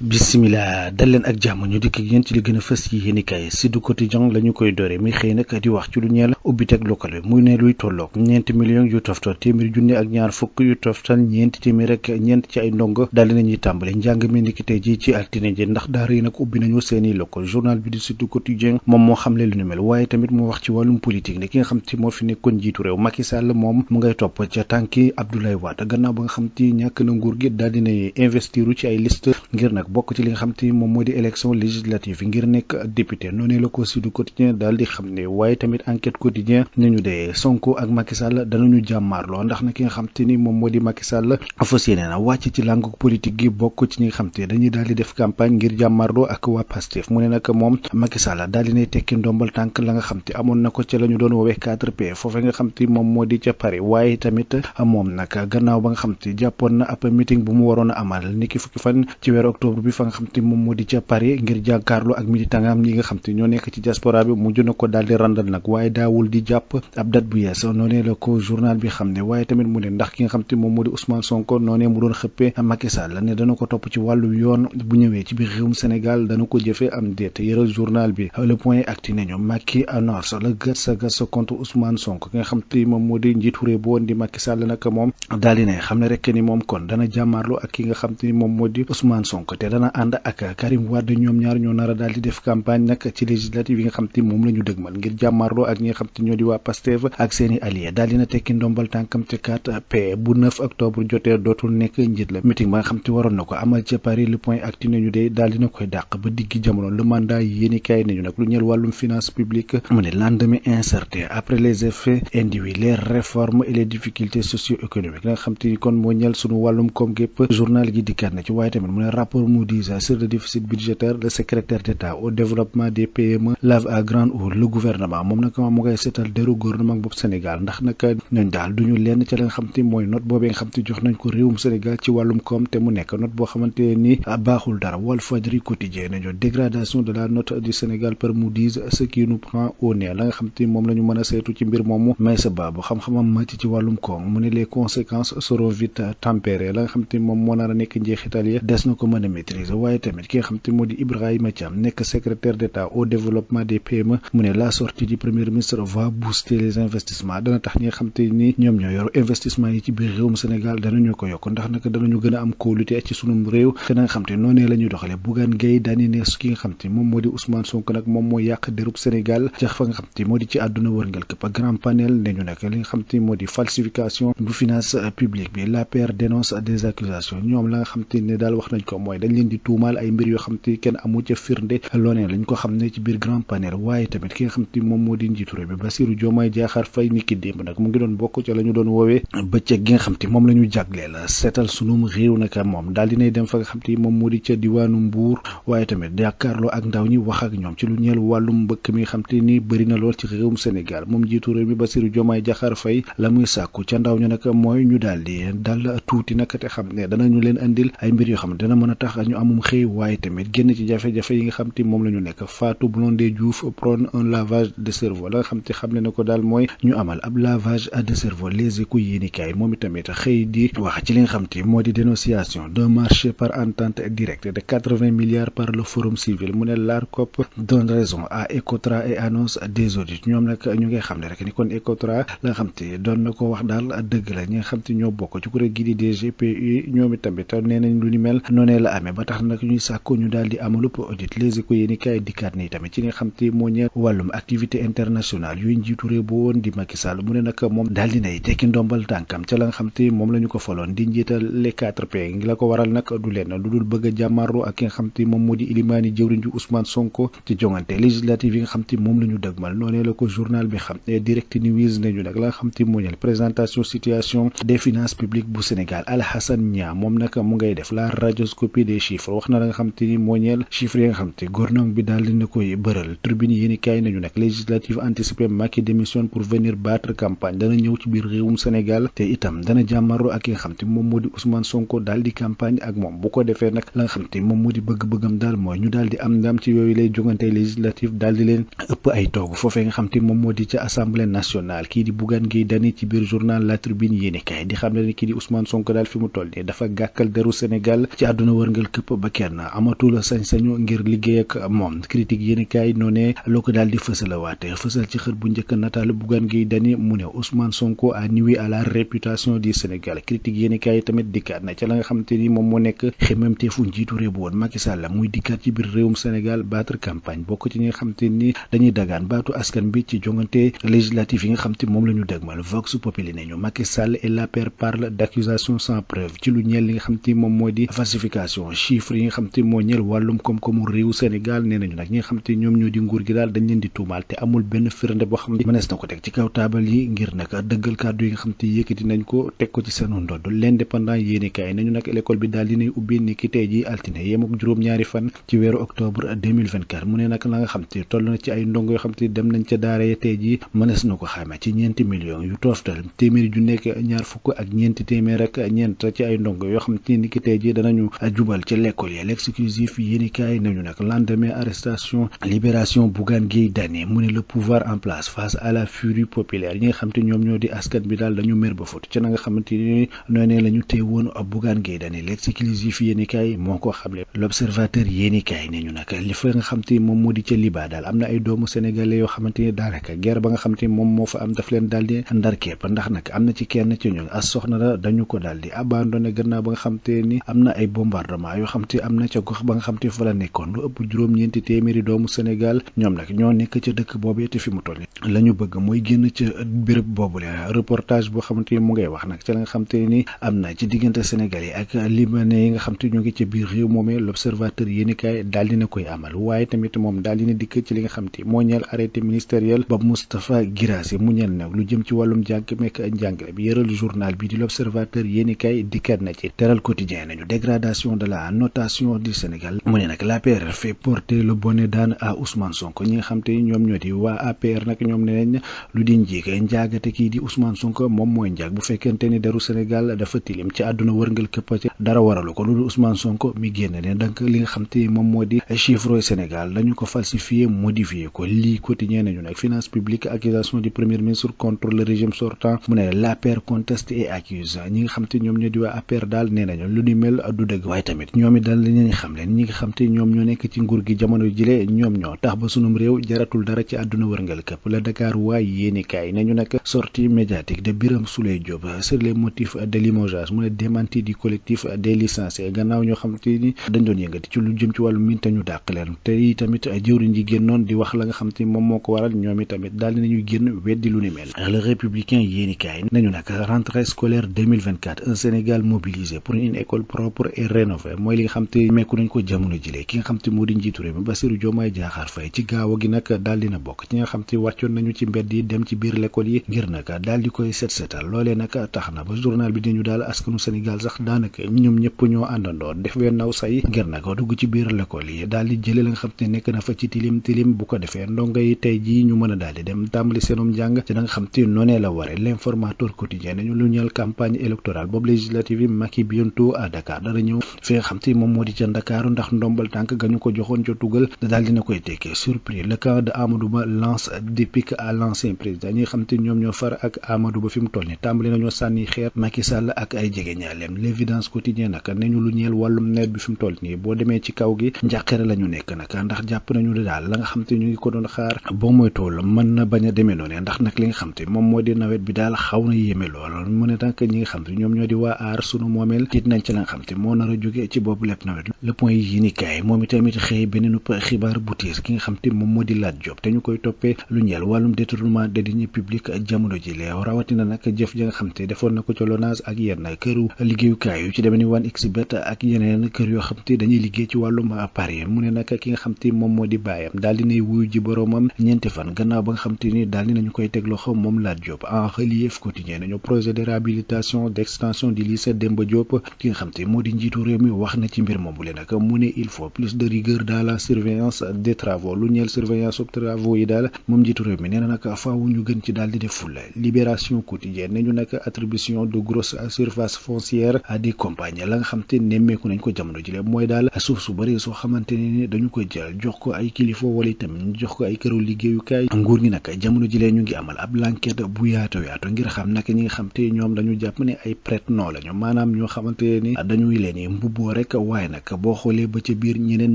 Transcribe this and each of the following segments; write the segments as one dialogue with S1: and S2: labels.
S1: Bismillah dal leen ak jàmm ñu dikk yéen ci li gën a fës yi yéenikaay Sud Quotidien la ñu koy doore mi xëy nag di wax ci lu ñeel ubbiteg local bi muy ne luy tolloog ñeenti millions yu toftal téeméeri junni ak ñaar fukk yu toftal ñeenti téeméer ak ñeent ci ay ndongo daal dinañuy tàmbale njàng mi niki tey ji ci altine ji ndax daara yi nag ubbi nañu seeni local journal bi di Sud Quotidien moom moo xamle lu ñu mel waaye tamit mu wax ci wàllum politique ne ki nga xam te moo fi nekkoon jiitu réew Macky Sall moom mu ngay topp ca tànki Abdoulaye Wade gannaaw ba nga xam te ñàkk na nguur gi daal dinay investiru ci ay liste ngir nag bokk ci li nga xam te moom moo di élection législative yi ngir nekk député noonu la ko Sud Quotidien daal di xam ne waaye tamit enquête quotidien nañu dee Sonko ak Macky Sall danañu jàmmaarloo ndax na ki nga xam te ni moom moo di Macky Sall fas yéene na wàcc ci langue politique gi bokk ci ñi nga xam te dañuy daal di def campagne ngir jàmmaarloo ak waa Pastef mu ne nag moom Macky Sall daal di nay tekki ndombal tànk la nga xam te amoon na ko ca la ñu doon woowee 4P foofee nga xam te moom moo di ca Paris waaye tamit moom nag gannaaw ba nga xam te jàppoon na ab meeting bu mu waroon a amal niki fukki fan ci weeru octobre bi fa nga xam te moom moo di ca Paris ngir jàkkaarloo ak militangam ñi nga xam te ñoo nekk ci diaspora bi mujj na ko daal di randal nag waaye daawul di jàpp ab date bu yees noonee la ko journal bi xam ne waaye tamit mu ne ndax ki nga xam te moom moo di Ousmane Sonko noonee mu doon xëppee Macky Sall ne dana ko topp ci wàllu yoon bu ñëwee ci biir réewum Sénégal dana ko jëfee am déet yëral journal bi le point acti nañu Macky annonce la gas contre Ousmane Sonko ki nga xam te moom moo di njiitu réew bu woon di Macky Sall nag moom daal di ne xam ne rek ni moom kon dana jàmmaarloo ak ki nga xam te moom moo di Ousmane Sonko te dana ànd ak Karim Wade ñoom ñaar ñoo nar a daal di def campagne nag ci législative yi nga xam te moom la ñu dëgmal ngir jàmmaarloo ak ñi nga xam te ñoo di waa Pastef ak seeni alliés daal dina tekki ndombal tànkam ci 4P bu 9 octobre jotee dootul nekk njiit la meeting ba nga xam te waroon na ko amal ca Paris le point acti nañu de daal dina koy dàq ba diggi jamono le mandat yéeni kaay nañu nag lu ñeel wàllum finance publique mu ne lendemain incertain après les effets induits les réformes et les difficultés socio-économiques la nga xam te kon moo ñeel sunu wàllum koom gépp journal gi dikkaat na ci waaye tamit mu ne rapport Moody's sur le déficit budgétaire le secrétaire d'État au développement des PME lave à grande eau le gouvernement moom nag mu ngay seetal deru gouvernement boobu Sénégal ndax nag ñooñ daal duñu lenn ca la nga xam te mooy note boobee nga xam te jox nañ ko réewum Sénégal ci wàllum koom te mu nekk note boo xamante ni baaxul dara Walfadjri quotidien nañu dégradation de la note du Sénégal par Moody's ce qui nous prend au nez la nga xam te moom la ñu mën a saytu ci mbir moomu may sa baabu xam-xamam màcc ci wàllum koom mu ne les conséquences seront vite tempérées la nga xam te moom moo nar a nekk njeexital yi des na ko mën a maîtriser waaye tamit ki nga xam te moo di Ibrahima Thiam nekk secrétaire d'État au développement des PME mu ne la sortie du premier ministre va booster les investissements dana tax ñi nga xam te ni ñoom ñoo yor investissement yi ci biir réewum Sénégal danañu ko yokk ndax nag danañu gën a am kóolute ci sunum réew te na nga xam te noonee la ñuy doxale Bougane Gueye Dany ne ki nga xam te moom moo di Ousmane Sonko nag moom moo yàq derub Sénégal ca fa nga xam te moo di ci àdduna wërngal këpp grand panel ne ñu nag li nga xam te moo di falsification bu finance publique bi l'APR dénonce des accusations ñoom la nga xam te ne daal wax nañ ko mooy dañ leen di tuumaal ay mbir yoo xam te kenn amu ca firnde loonee lañ ko xam ne ci biir grand panel waaye tamit ki nga xam te moom moo di njiitu réew bi Bassirou Diomaye Diakhar Faye niki démb nag mu ngi doon bokk ca la ñu doon woowee bëccëg gi nga xam te moom la ñu jagleel seetal sunum réew nag moom daal dinay dem fa nga xam te moom moo di ca diwaanu Mbuur waaye tamit jàkkaarloo ak ndaw ñi wax ak ñoom ci lu ñeel wàllum mbëkk mi nga xam te ni bëri na lool ci réewum Sénégal moom njiitu réew mi Bassirou Diomaye Diakhar Faye la muy sàkku ca ndaw ñu nag mooy ñu daal di dal tuuti nag te xam ne danañu leen andil ay mbir yoo xam ne dana mën a tax ñu amum xëy waaye tamit génn ci jafe-jafe yi nga xam te moom la ñu nekk Fatou Blondin Diouf prône un lavage de cerveau la nga xam te xam ne na ko daal mooy ñu amal ab lavage de cerveau les échos yéenikaay moom itamit xëy di wax ci li nga xam te moo di dénonciation d'un marché par entente directe de 80 milliards par le forum civil mu ne l'ARCOP donne raison à Ecotra et annonce des audits ñoom nag ñu ngay xam ne rek ni kon Ecotra la nga xam te doon na ko wax daal dëgg la ñi nga xam te ñoo bokk ci kuréel gi di DGPU ñoom itamit nee nañ lu ni mel noonee la amee ba tax nag ñuy sàkku ñu daal di amalup audit les échos yéenikaay dikkaat ni tamit ci li nga xam te moo ñeel wàllum activité internationale yooyu njiitu réew bu woon di Macky Sall mu ne nag moom daal di nay tekki ndombal tànkam ca la nga xam te moom la ñu ko faloon di njiital les 4P ngi la ko waral nag du leen lu dul bëgg a jàmmarloo ak ki nga xam te moom moo di ilimaani jëwriñ ju Ousmane Sonko ci jongante législative yi nga xam te moom la ñu dëgmal noonee la ko journal bi xam direct news nañu nag la nga xam te moo ñeel présentation situation des finances publiques bu Sénégal Alhassane Nia moom nag mu ngay def la radioscopie des chiffres wax na la nga xam te ni moo ñeel chiffres yi nga xam te gouvernement bi daal dina koy bëral tribune yéeni kaay nañu nag législative anticipée Macky démissionne pour venir battre campagne dana ñëw ci biir réewum Sénégal te itam dana jàmmaroo ak ki nga xam te moom moo di Ousmane Sonko daal di campagne ak moom bu ko defee nag la nga xam te moom moo di bëgg-bëggam daal mooy ñu daal di am ndam ci yooyu lay jongante législative daal di leen ëpp ay toog foofee nga xam te moom moo di ca assemblée nationale kii di Bougane Gueye Dany ci biir journal La Tribune yéeni kaay di xam ne kii di Ousmane Sonko daal fi mu toll nii dafa gàkkal deru Sénégal ci àdduna wërngal wërngal këpp ba kenn amatul sañ-sañu ngir liggéey ak moom. critique yéenekaay noonee loo ko daal di fësalawaate fësal ci xët bu njëkk nataal Bougane Gueye Dany mu ne Ousmane Sonko a nuit à la réputation du Sénégal. critique yéenekaay tamit dikkaat na ca la nga xamante ni moom moo nekk xemmemteefu njiitu réew bu woon Macky Sall muy dikkaat ci biir réewum Sénégal battre campagne bokk ci ñi nga xamante ni dañuy dagaan baatu askan bi ci jongante législative yi nga xam te moom la ñu dëgmal. Vox Populi nañu Macky Sall et l'APR parle d'accusation sans preuve ci lu ñeel li nga xam te moom moo di falsification chiffres yi nga xam te moo ñeel wàllum koom-koomu réewu Sénégal. nee nañu nag ñi nga xam te ñoom ñoo di nguur gi daal dañ leen di tuumaal te amul benn firnde boo xam ne mënees na ko teg ci kaw taabal yi ngir nag dëggal kàddu yi nga xam te yëkkati nañ ko teg ko ci seenu ndodd. L'Indépendant yéenekaay nañu nag l'école bi daal dinay ubbi ni ki tey ji altine yem ak juróom-ñaari fan ci weeru octobre 2024 mu ne nag la nga xam te toll na ci ay ndongo yoo xam te dem nañ ca daara ya tey ji mënees na ko xayma ci ñeenti millions yu toftal téeméeri ju nekk ñaar fukk ak ñeenti téeméer ak ñeent ci ay ndongo yoo xam te ni ki tey ji danañu jubal ci l'école yi. L'exclusif yéenekaay nañu nag lendemain arrestation libération Bougane Gueye Dany mu ne le pouvoir en place face à la furie populaire ñi nga xam te ñoom ñoo di askan bi daal dañu mer ba fut ci na nga xamante ni noonee la ñu téye woon Bougane Gueye Dany. L'exclusif yéenekaay moo ko xamle. L'Observateur yéenekaay ne ñu nag li fa nga xam te moom moo di ca Liba daal am na ay doomu sénégalais yoo xamante ni daanaka guerre ba nga xam te moom moo fa am daf leen daal di ndar képp ndax nag am na ci kenn ci ñoom as soxna la dañu ko daal di abandonné gannaaw ba nga xam te ni am na ay bombardement yoo xam te am na ca gox ba nga xam te fa la nekkoon lu ëpp juróom-ñeenti téeméeri doomu Sénégal ñoom nag ñoo nekk ca dëkk boobee te fi mu toll la ñu bëgg mooy génn ca béréb boobule. reportage boo xamante ni mu ngay wax nag ca la nga xam te ni am na ci diggante Sénégal yi ak libanais yi nga xam te ñu ngi ca biir réew moomee. L'Observateur yéenekaay daal dina koy amal waaye tamit moom daal dina dikk ci li nga xam te moo ñeel arrêté ministériel ba Moustapha Guirassy mu ñeel nag lu jëm ci wàllum jàng mekk njàngale bi. yëral journal bi di L'Observateur yéenekaay dikkaat na ci teral quotidien nañu dégradation de la notation du Sénégal mu ne nag l'APR fait porter le bonnet d'âne à Ousmane Sonko. ñi nga xam te ñoom ñoo di waa APR nag ñoom ne nañ lu di njiig njaagate kii di Ousmane Sonko moom mooy njaag bu fekkente ni deru Sénégal dafa tilim ci àdduna wërngal këpp ci dara waralu ko lu dul Ousmane Sonko mi génn ne donc li nga xam te moom moo di chiffre Sénégal dañu ko falsifié modifié ko. lii quotidien nañu nag finance publique accusation du premier ministre contre le régime sortant mu ne l'APR conteste et accuse. ñi nga xam te ñoom ñoo di waa APR daal nee nañu lu ni mel du dëgg waaye tamit ñoom it daal lañuy xam leen ñi nga xam te ñoom ñoo nekk ci nguur gi jamono jile ñoom ñoo tax ba sunum réew jaratul dara ci àdduna wërngal këpp. la Dakar waay yéenekaay nañu nag sortie médiatique de Birame Souleye Diop sur les motifs de limogeage mu ne démenti du collectif des licenciés gannaaw ñoo xam te ni dañ doon yëngati ci lu jëm ci wàllu min te ñu dàq leen te i tamit jëwriñ ji génnoon di wax la nga xam te moom moo ko waral ñoom i tamit daal dinañuy génn weddi lu ni mel. Le Républicain yéenekaay nañu nag rentrée scolaire 2024 un Sénégal mobilisé pour une école propre et rénovée mooy li nga xam te mekku nañ ko jamono jile. ki nga xam te moo di njiitu réew mi Bassirou Diomaye Diakhar Faye ci gaaw gi nag daal dina bokk ci nga xam te wàccoon nañu ci mbedd yi dem ci biir l'école yi ngir nag daal di koy setal loolee nag tax na ba journal bi dañu daal askanu Sénégal sax daanaka ñoom ñëpp ñoo àndandoo def wenn naw say ngir nag dugg ci biir l'école yi daal di jëlee la nga xam te nekk na fa ci tilim bu ko defee ndongo yi tey jii ñu mën a daal di dem tàmbali seenum njàng ci da nga xam te noonee la waree. L'informateur quotidien nañu lu ñeel campagne électorale boobu législative yi Macky bientôt à Dakar dara ñëw fi nga xam te moom moo di ca Ndakaaru ndax ndombal tànk ga ñu ko joxoon ca tugal daal dina koy tekkee surpris. Le camp de Amadou Ba lance des pics à l'ancien président ñi nga xam te ñoom ñoo far ak Amadou Ba fi mu toll ni tàmbali nañoo sànni xeer Macky Sall ak ay jegeñaaleem. L'évidence quotidien nag nañu lu ñeel wàllum nawet bi fi mu toll nii boo demee ci kaw gi njàqare la ñu nekk nag ndax jàpp nañu ne daal la nga xam te ñu ngi ko doon xaar boo moytuwul mën na bañ a demee noonu ndax nag li nga xam te moom moo di nawet bi daal xaw na yéeme lool mu ne tànk ñi nga xam te ñoom ñoo di waa aar sunu moomeel tiit nañ ci la nga xam te moo nar a jóge ci boobu lépp nawet. Le Point yi ni kaay moom itamit xëy beneen xibaar bu tiis ki nga xam te moom moo di Lat Diop te ñu koy toppee lu ñeel wàllum détournement de deniers publics jamono ji leew rawatina nag jëf ja nga xam te defoon na ko ca Lonase ak yenn këru liggéeyukaay yu ci demee ni 1xBet ak yeneen kër yoo xam te dañuy liggéey ci wàllum pari mu ne nag ki nga xam te moom moo di baayam daal dinay wuyu ji boroomam ñeenti fan gannaaw ba nga xam te ni daal dinañu koy teg loxo moom Lat Diop. En relief quotidien nañu projet de réhabilitation d'extension du lycée Demba Diop ki nga xam te moo di njiitu réew mi wax na ci mbir moom bu leen nag mu ne il faut plus de rigueur dans la surveillance des travaux lu ñeel surveillance des travaux yi daal moom njiitu réew mi nee na nag faaw ñu gën ci daal di def fulla. Libération quotidienne nañu nag attribution de grosses surfaces foncières à des compagnies la nga xam te nemmeeku nañ ko jamono jile mooy daal suuf su bëri soo xamante ne ni dañu koy jël jox ko ay kilifa wala itam ñu jox ko ay këru liggéeyukaay nguur gi nag jamono jile ñu ngi amal ab l'enquête bu yaatu ngir xam nag ñi nga xam te ñoom dañu jàpp ne ay prête-noms lañu maanaam ñoo xamante ni dañuy leen mbubboo rek waaye nag boo xoolee ba ca biir ñeneen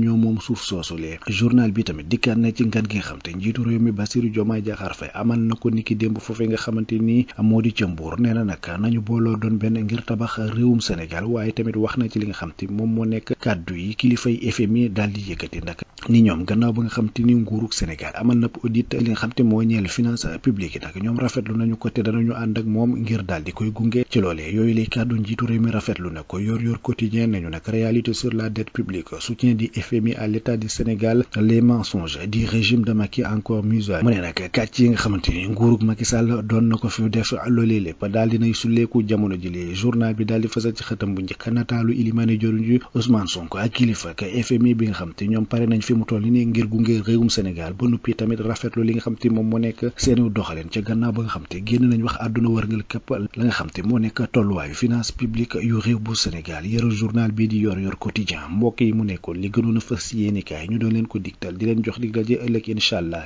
S1: ñoo moom suuf soosulee. journal bi tamit dikkaat na ci ngan gi nga xam te njiitu réew mi Bassirou Diomaye Diakhar Faye amal na ko niki démb foofee nga xamante ni moo di ca Mbuur nee na nag nañu booloo doon benn ngir tabax réewum Sénégal waaye tamit wax na ci li nga xam te moom moo nekk kàddu yi kilifay FMI daal di yëkkati nag ni ñoom gannaaw ba nga xam te ni nguurug Sénégal amal na audit li nga xam te moo ñeel finance publique yi nag ñoom rafetlu nañu ko te danañu ànd ak moom ngir daal di koy gunge ci loolee yooyu lay kàddu njiitu réew mi rafetlu na ko yor quotidien nañu nag réalité sur la dette publique soutien du FMI à l'état du Sénégal les mensonges du régime de Macky encore mis mu ne nag kàcc yi nga xamante ni nguurug Macky Sall doon na ko fi def loolee lépp daal dinay sulleeku jamono jile journal bi daal di fasal ci xëtam bu njëkk nataalu Ilimane Diorou ji Ousmane Sonko ak kilifa ak FMI bi nga xam te ñoom pare nañ fi mu toll ni ngir gunge réewum Sénégal ba noppi tamit rafetlu li nga xam te moom moo nekk seeni doxaleen ca gannaaw ba nga xam te génn nañ wax àdduna wërngal képp la nga xam te moo nekk tolluwaayu finance publique yu réew bu Sénégal yëru journal bii di yor quotidien mbokk yi mu nekkoon li gënoon a fës yéenekaay ñu doon leen ko digtal di leen jox dig daje ëllëg incha allah